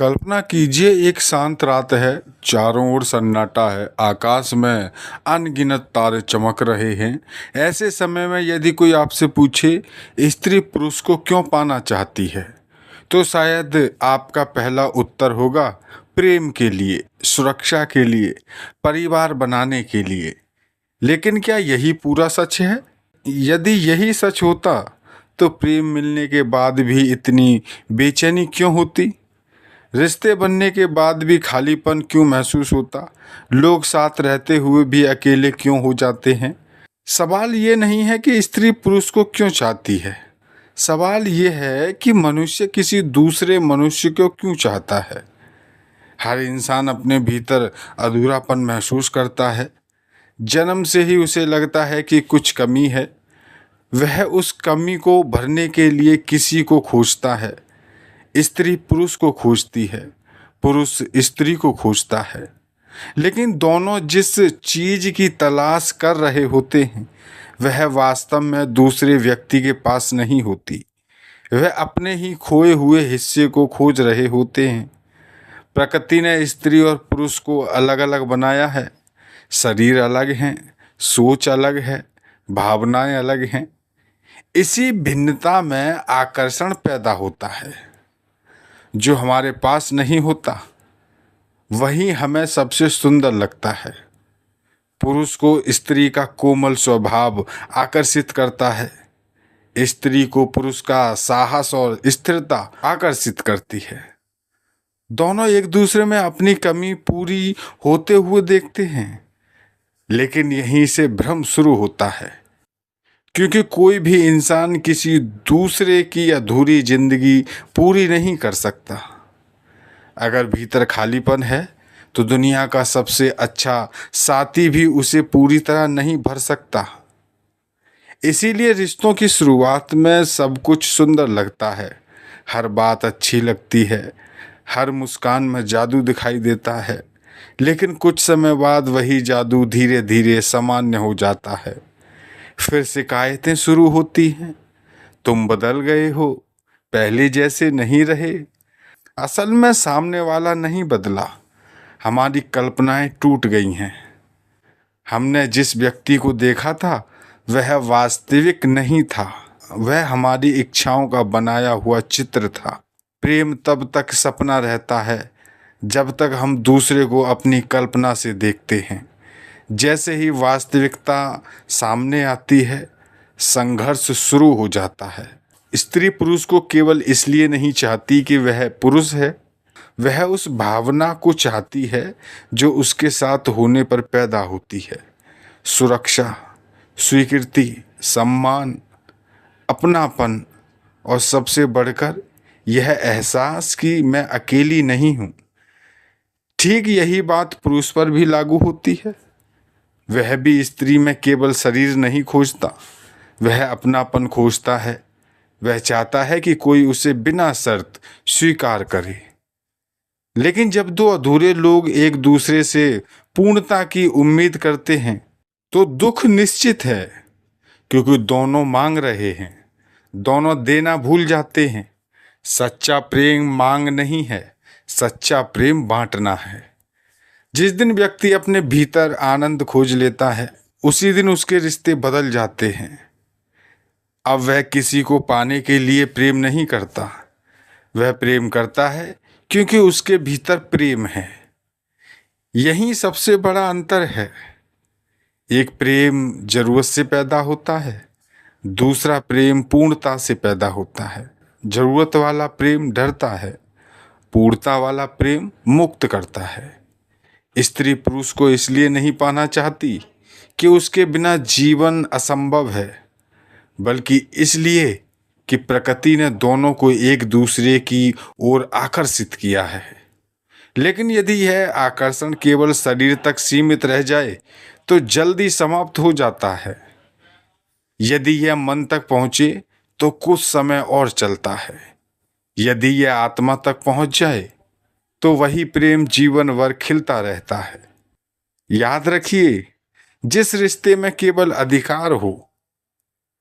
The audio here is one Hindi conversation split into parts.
कल्पना कीजिए एक शांत रात है। चारों ओर सन्नाटा है। आकाश में अनगिनत तारे चमक रहे हैं। ऐसे समय में यदि कोई आपसे पूछे स्त्री पुरुष को क्यों पाना चाहती है, तो शायद आपका पहला उत्तर होगा प्रेम के लिए, सुरक्षा के लिए, परिवार बनाने के लिए। लेकिन क्या यही पूरा सच है? यदि यही सच होता तो प्रेम मिलने के बाद भी इतनी बेचैनी क्यों होती? रिश्ते बनने के बाद भी खालीपन क्यों महसूस होता? लोग साथ रहते हुए भी अकेले क्यों हो जाते हैं? सवाल ये नहीं है कि स्त्री पुरुष को क्यों चाहती है। सवाल ये है कि मनुष्य किसी दूसरे मनुष्य को क्यों चाहता है। हर इंसान अपने भीतर अधूरापन महसूस करता है। जन्म से ही उसे लगता है कि कुछ कमी है। वह उस कमी को भरने के लिए किसी को खोजता है। स्त्री पुरुष को खोजती है, पुरुष स्त्री को खोजता है। लेकिन दोनों जिस चीज की तलाश कर रहे होते हैं वह वास्तव में दूसरे व्यक्ति के पास नहीं होती। वह अपने ही खोए हुए हिस्से को खोज रहे होते हैं। प्रकृति ने स्त्री और पुरुष को अलग अलग बनाया है। शरीर अलग हैं, सोच अलग है, भावनाएं अलग हैं। इसी भिन्नता में आकर्षण पैदा होता है। जो हमारे पास नहीं होता वही हमें सबसे सुंदर लगता है। पुरुष को स्त्री का कोमल स्वभाव आकर्षित करता है। स्त्री को पुरुष का साहस और स्थिरता आकर्षित करती है। दोनों एक दूसरे में अपनी कमी पूरी होते हुए देखते हैं। लेकिन यहीं से भ्रम शुरू होता है, क्योंकि कोई भी इंसान किसी दूसरे की अधूरी जिंदगी पूरी नहीं कर सकता। अगर भीतर खालीपन है तो दुनिया का सबसे अच्छा साथी भी उसे पूरी तरह नहीं भर सकता। इसीलिए रिश्तों की शुरुआत में सब कुछ सुंदर लगता है। हर बात अच्छी लगती है, हर मुस्कान में जादू दिखाई देता है। लेकिन कुछ समय बाद वही जादू धीरे धीरे सामान्य हो जाता है। फिर शिकायतें शुरू होती हैं, तुम बदल गए हो, पहले जैसे नहीं रहे। असल में सामने वाला नहीं बदला, हमारी कल्पनाएं टूट गई हैं। हमने जिस व्यक्ति को देखा था वह वास्तविक नहीं था, वह हमारी इच्छाओं का बनाया हुआ चित्र था। प्रेम तब तक सपना रहता है जब तक हम दूसरे को अपनी कल्पना से देखते हैं। जैसे ही वास्तविकता सामने आती है, संघर्ष शुरू हो जाता है। स्त्री पुरुष को केवल इसलिए नहीं चाहती कि वह पुरुष है, वह उस भावना को चाहती है जो उसके साथ होने पर पैदा होती है। सुरक्षा, स्वीकृति, सम्मान, अपनापन और सबसे बढ़कर यह एहसास कि मैं अकेली नहीं हूँ। ठीक यही बात पुरुष पर भी लागू होती है। वह भी स्त्री में केवल शरीर नहीं खोजता, वह अपनापन खोजता है। वह चाहता है कि कोई उसे बिना शर्त स्वीकार करे। लेकिन जब दो अधूरे लोग एक दूसरे से पूर्णता की उम्मीद करते हैं तो दुख निश्चित है, क्योंकि दोनों मांग रहे हैं, दोनों देना भूल जाते हैं। सच्चा प्रेम मांग नहीं है, सच्चा प्रेम बांटना है। जिस दिन व्यक्ति अपने भीतर आनंद खोज लेता है उसी दिन उसके रिश्ते बदल जाते हैं। अब वह किसी को पाने के लिए प्रेम नहीं करता, वह प्रेम करता है क्योंकि उसके भीतर प्रेम है। यही सबसे बड़ा अंतर है। एक प्रेम जरूरत से पैदा होता है, दूसरा प्रेम पूर्णता से पैदा होता है। जरूरत वाला प्रेम डरता है, पूर्णता वाला प्रेम मुक्त करता है। स्त्री पुरुष को इसलिए नहीं पाना चाहती कि उसके बिना जीवन असंभव है, बल्कि इसलिए कि प्रकृति ने दोनों को एक दूसरे की ओर आकर्षित किया है। लेकिन यदि यह आकर्षण केवल शरीर तक सीमित रह जाए तो जल्दी समाप्त हो जाता है। यदि यह मन तक पहुंचे तो कुछ समय और चलता है। यदि यह आत्मा तक पहुंच जाए तो वही प्रेम जीवन भर खिलता रहता है। याद रखिए, जिस रिश्ते में केवल अधिकार हो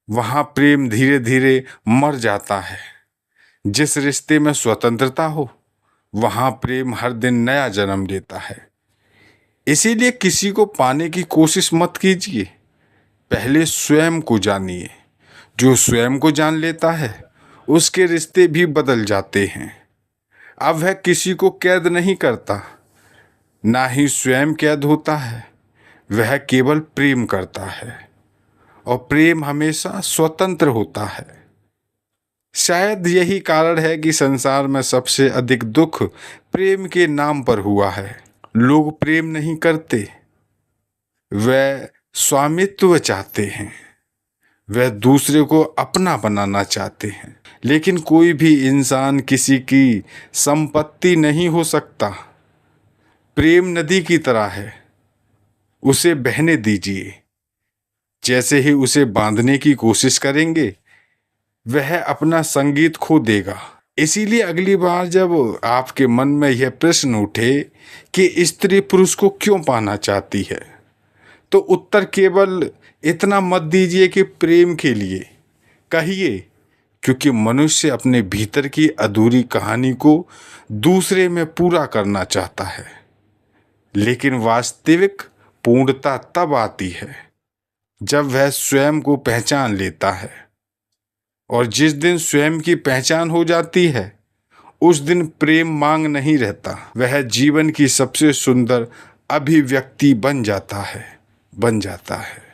वहां प्रेम धीरे धीरे मर जाता है। जिस रिश्ते में स्वतंत्रता हो वहाँ प्रेम हर दिन नया जन्म लेता है। इसीलिए किसी को पाने की कोशिश मत कीजिए, पहले स्वयं को जानिए। जो स्वयं को जान लेता है उसके रिश्ते भी बदल जाते हैं। अब वह किसी को कैद नहीं करता, ना ही स्वयं कैद होता है, वह केवल प्रेम करता है और प्रेम हमेशा स्वतंत्र होता है। शायद यही कारण है कि संसार में सबसे अधिक दुख प्रेम के नाम पर हुआ है। लोग प्रेम नहीं करते, वह स्वामित्व चाहते हैं, वह दूसरे को अपना बनाना चाहते हैं। लेकिन कोई भी इंसान किसी की संपत्ति नहीं हो सकता। प्रेम नदी की तरह है, उसे बहने दीजिए। जैसे ही उसे बांधने की कोशिश करेंगे वह अपना संगीत खो देगा। इसीलिए अगली बार जब आपके मन में यह प्रश्न उठे कि स्त्री पुरुष को क्यों पाना चाहती है, तो उत्तर केवल इतना मत दीजिए कि प्रेम के लिए। कहिए क्योंकि मनुष्य अपने भीतर की अधूरी कहानी को दूसरे में पूरा करना चाहता है। लेकिन वास्तविक पूर्णता तब आती है जब वह स्वयं को पहचान लेता है। और जिस दिन स्वयं की पहचान हो जाती है उस दिन प्रेम मांग नहीं रहता, वह जीवन की सबसे सुंदर अभिव्यक्ति बन जाता है।